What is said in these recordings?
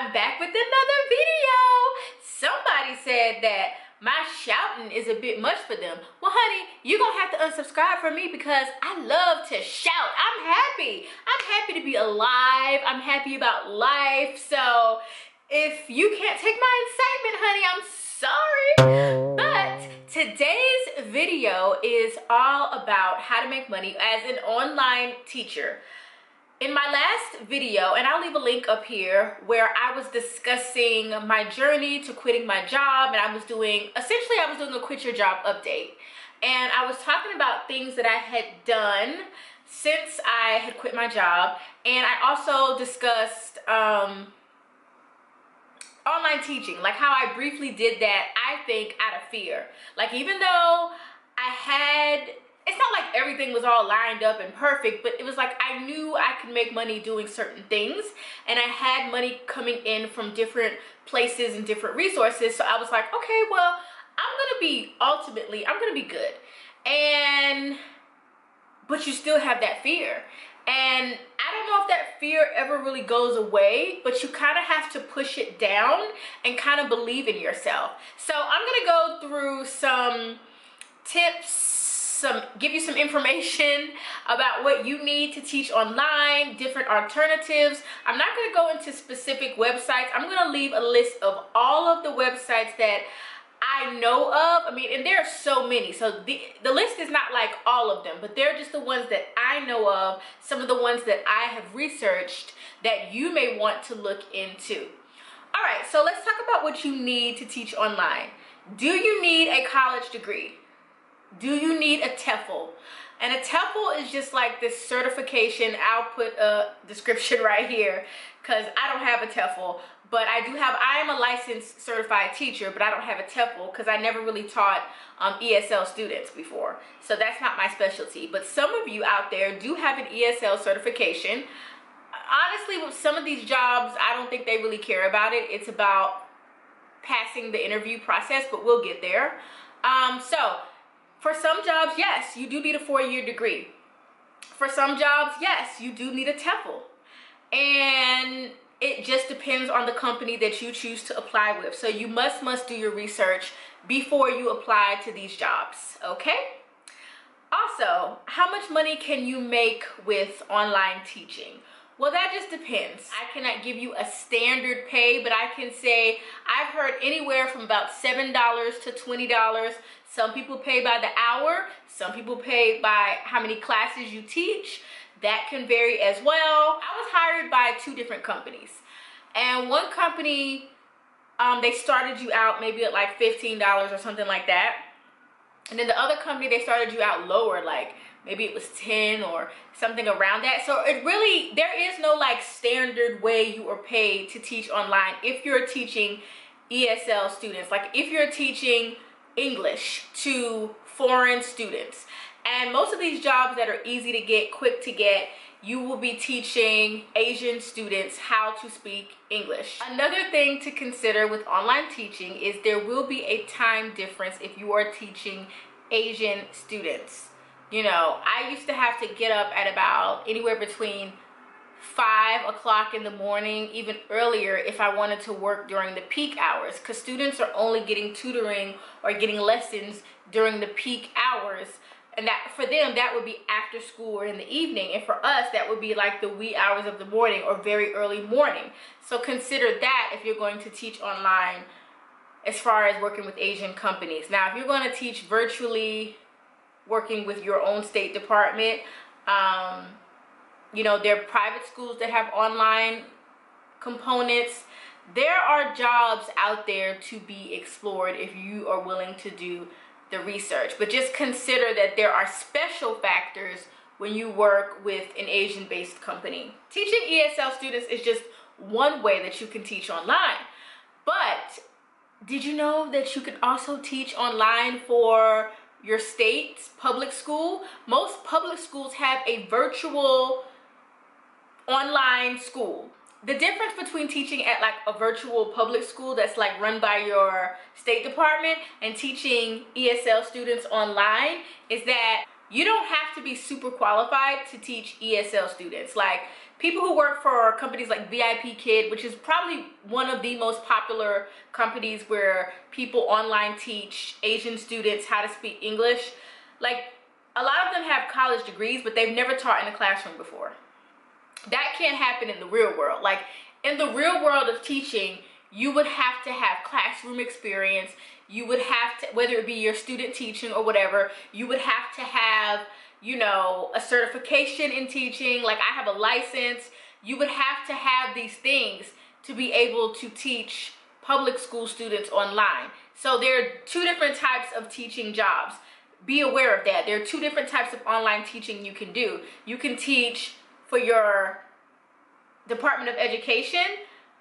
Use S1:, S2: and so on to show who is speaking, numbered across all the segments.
S1: I'm back with another video. Somebody said that my shouting is a bit much for them. Well, honey, you're gonna have to unsubscribe from me because I love to shout. I'm happy. I'm happy to be alive. I'm happy about life. So if you can't take my excitement, honey, I'm sorry. But today's video is all about how to make money as an online teacher. In my last video, and I'll leave a link up here, where I was discussing my journey to quitting my job, and I was doing a quit your job update. And I was talking about things that I had done since I had quit my job, and I also discussed online teaching, like how I briefly did that, I think out of fear. Like, even though it's not like everything was all lined up and perfect, but it was like I knew I could make money doing certain things, and I had money coming in from different places and different resources. So I was like, okay, well, I'm gonna be good. But you still have that fear. And I don't know if that fear ever really goes away, but you kind of have to push it down and kind of believe in yourself. So I'm gonna go through some tips, give you some information about what you need to teach online, different alternatives. I'm not going to go into specific websites. I'm going to leave a list of all of the websites that I know of. I mean, and there are so many. So the list is not like all of them, but they're just the ones that I know of, some of the ones that I have researched that you may want to look into. All right, so let's talk about what you need to teach online. Do you need a college degree? Do you need a TEFL? And a TEFL is just like this certification. I'll put a description right here because I don't have a TEFL, but I am a licensed certified teacher, but I don't have a TEFL because I never really taught ESL students before. So that's not my specialty. But some of you out there do have an ESL certification. Honestly, with some of these jobs, I don't think they really care about it. It's about passing the interview process, but we'll get there. For some jobs, yes, you do need a 4-year degree. For some jobs, yes, you do need a TEFL. And it just depends on the company that you choose to apply with. So you must do your research before you apply to these jobs, okay? Also, how much money can you make with online teaching? Well, that just depends. I cannot give you a standard pay, but I can say I've heard anywhere from about $7 to $20. Some people pay by the hour. Some people pay by how many classes you teach. That can vary as well. I was hired by 2 different companies. And one company, they started you out maybe at like $15 or something like that. And then the other company, they started you out lower, like maybe it was 10 or something around that. So there is no like standard way you are paid to teach online if you're teaching ESL students. Like if you're teaching English to foreign students. And most of these jobs that are easy to get, quick to get, you will be teaching Asian students how to speak English. Another thing to consider with online teaching is there will be a time difference if you are teaching Asian students. You know, I used to have to get up at about anywhere between 5 o'clock in the morning, even earlier if I wanted to work during the peak hours, because students are only getting tutoring or getting lessons during the peak hours. And that for them, that would be after school or in the evening. And for us, that would be like the wee hours of the morning or very early morning. So consider that if you're going to teach online as far as working with Asian companies. Now, if you're going to teach virtually, working with your own State Department, you know, there are private schools that have online components. There are jobs out there to be explored if you are willing to do the research. But just consider that there are special factors when you work with an Asian-based company. Teaching ESL students is just one way that you can teach online. But did you know that you can also teach online for your state's public school? Most public schools have a virtual online school. The difference between teaching at like a virtual public school that's like run by your State Department and teaching ESL students online is that you don't have to be super qualified to teach ESL students. Like people who work for companies like VIP Kid, which is probably one of the most popular companies where people online teach Asian students how to speak English. Like, a lot of them have college degrees, but they've never taught in a classroom before. That can't happen in the real world. Like, in the real world of teaching, you would have to have classroom experience. You would have to, whether it be your student teaching or whatever, you would have to have, you know, a certification in teaching. Like, I have a license. You would have to have these things to be able to teach public school students online. So there are two different types of teaching jobs. Be aware of that. There are two different types of online teaching you can do. You can teach for your Department of Education,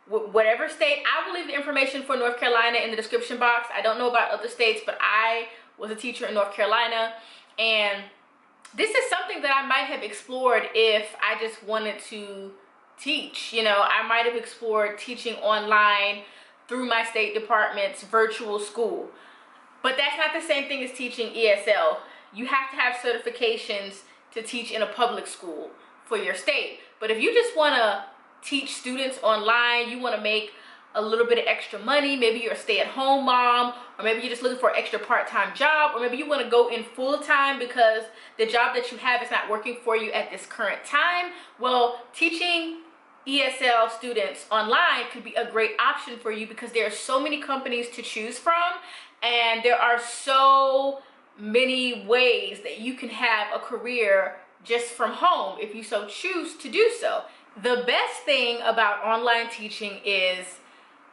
S1: whatever state. I will leave the information for North Carolina in the description box. I don't know about other states, but I was a teacher in North Carolina, and this is something that I might have explored if I just wanted to teach. You know, I might have explored teaching online through my state department's virtual school. But that's not the same thing as teaching ESL. You have to have certifications to teach in a public school for your state. But if you just want to teach students online, you want to make a little bit of extra money, maybe you're a stay-at-home mom, or maybe you're just looking for an extra part-time job, or maybe you want to go in full-time because the job that you have is not working for you at this current time, well, teaching ESL students online could be a great option for you because there are so many companies to choose from, and there are so many ways that you can have a career just from home if you so choose to do so. The best thing about online teaching is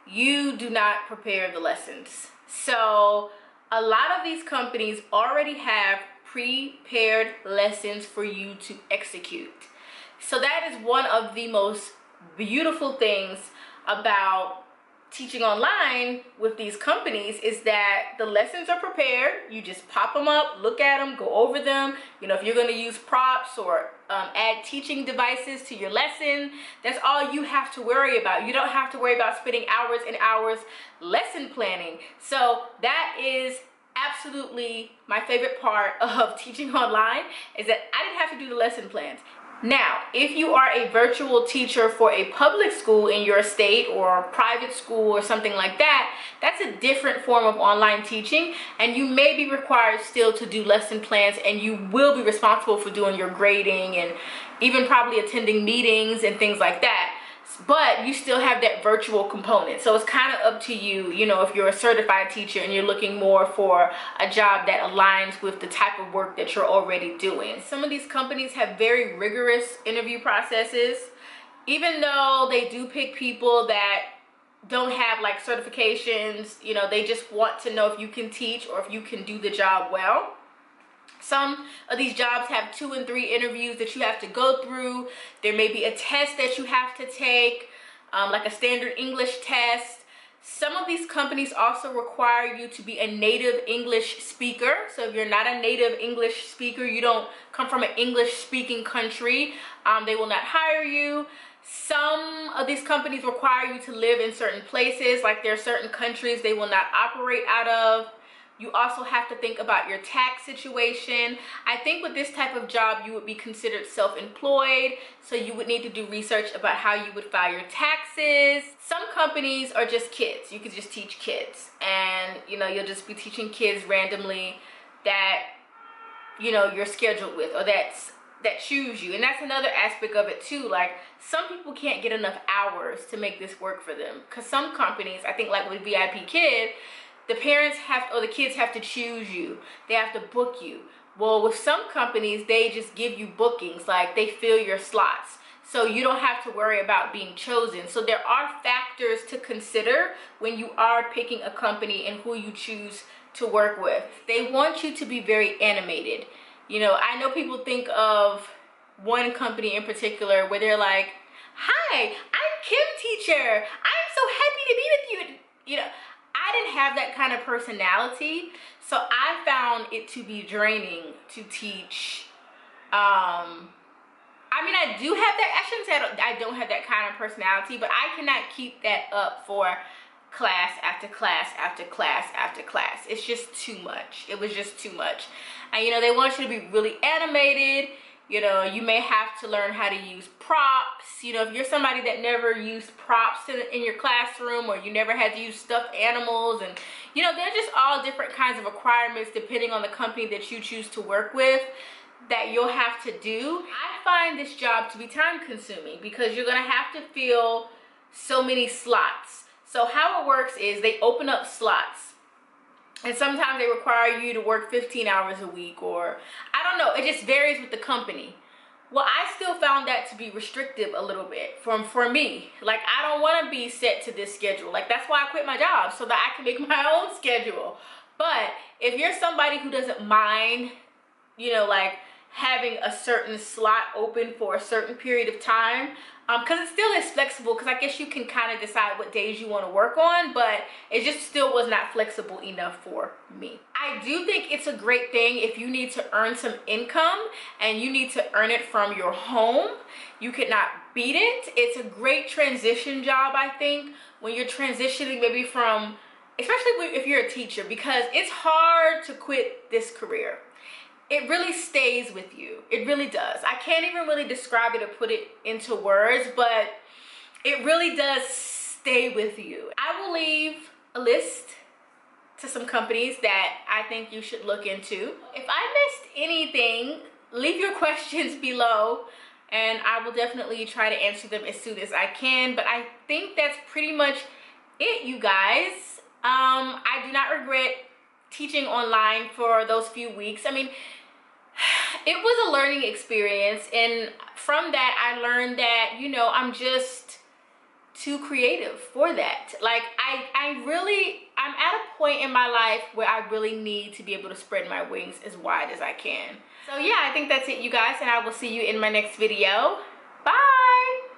S1: you do not prepare the lessons. So a lot of these companies already have prepared lessons for you to execute. So that is one of the most beautiful things about teaching online with these companies, is that the lessons are prepared. You just pop them up, look at them, go over them. You know, if you're going to use props or add teaching devices to your lesson, that's all you have to worry about. You don't have to worry about spending hours and hours lesson planning. So that is absolutely my favorite part of teaching online, is that I didn't have to do the lesson plans. Now, if you are a virtual teacher for a public school in your state or a private school or something like that, that's a different form of online teaching, and you may be required still to do lesson plans, and you will be responsible for doing your grading and even probably attending meetings and things like that. But you still have that virtual component. So it's kind of up to you, you know, if you're a certified teacher and you're looking more for a job that aligns with the type of work that you're already doing. Some of these companies have very rigorous interview processes. Even though they do pick people that don't have like certifications, you know, they just want to know if you can teach or if you can do the job well. Some of these jobs have 2 and 3 interviews that you have to go through. There may be a test that you have to take, like a standard English test. Some of these companies also require you to be a native English speaker. So if you're not a native English speaker, you don't come from an English speaking country, they will not hire you. Some of these companies require you to live in certain places, like there are certain countries they will not operate out of. You also have to think about your tax situation. I think with this type of job, you would be considered self-employed, so you would need to do research about how you would file your taxes. Some companies are just kids. You could just teach kids, and you know, you'll just be teaching kids randomly that, you know, you're scheduled with, or that choose you. And that's another aspect of it too. Like, some people can't get enough hours to make this work for them, because some companies, I think like with VIP Kid, the parents have, or the kids have to choose you. They have to book you. Well, with some companies, they just give you bookings, like they fill your slots. So you don't have to worry about being chosen. So there are factors to consider when you are picking a company and who you choose to work with. They want you to be very animated. You know, I know people think of one company in particular where they're like, "Hi, I'm Kim Teacher. I'm so happy to be with you." You know, I didn't have that kind of personality, so I found it to be draining to teach. I mean, I do have that, I shouldn't say I don't have that kind of personality, but I cannot keep that up for class after class after class after class. It's just too much. It was just too much. And you know, they want you to be really animated. You know, you may have to learn how to use props. You know, if you're somebody that never used props in your classroom, or you never had to use stuffed animals, and you know, they're just all different kinds of requirements depending on the company that you choose to work with that you'll have to do. I find this job to be time consuming because you're gonna have to fill so many slots. So how it works is they open up slots, and sometimes they require you to work 15 hours a week, or I don't know, it just varies with the company. Well, I still found that to be restrictive a little bit for me. Like, I don't want to be set to this schedule. Like, that's why I quit my job, so that I can make my own schedule. But if you're somebody who doesn't mind, you know, like having a certain slot open for a certain period of time, because it still is flexible, because I guess you can kind of decide what days you want to work on, but it just still was not flexible enough for me. I do think it's a great thing if you need to earn some income and you need to earn it from your home. You could not beat it. It's a great transition job, I think, when you're transitioning maybe from, especially if you're a teacher, because it's hard to quit this career. It really stays with you. It really does. I can't even really describe it or put it into words, but it really does stay with you. I will leave a list to some companies that I think you should look into. If I missed anything, leave your questions below and I will definitely try to answer them as soon as I can. But I think that's pretty much it, you guys. I do not regret teaching online for those few weeks. I mean, it was a learning experience, and from that I learned that, you know, I'm just too creative for that. Like, I'm at a point in my life where I really need to be able to spread my wings as wide as I can. So yeah, I think that's it, you guys, and I will see you in my next video. Bye.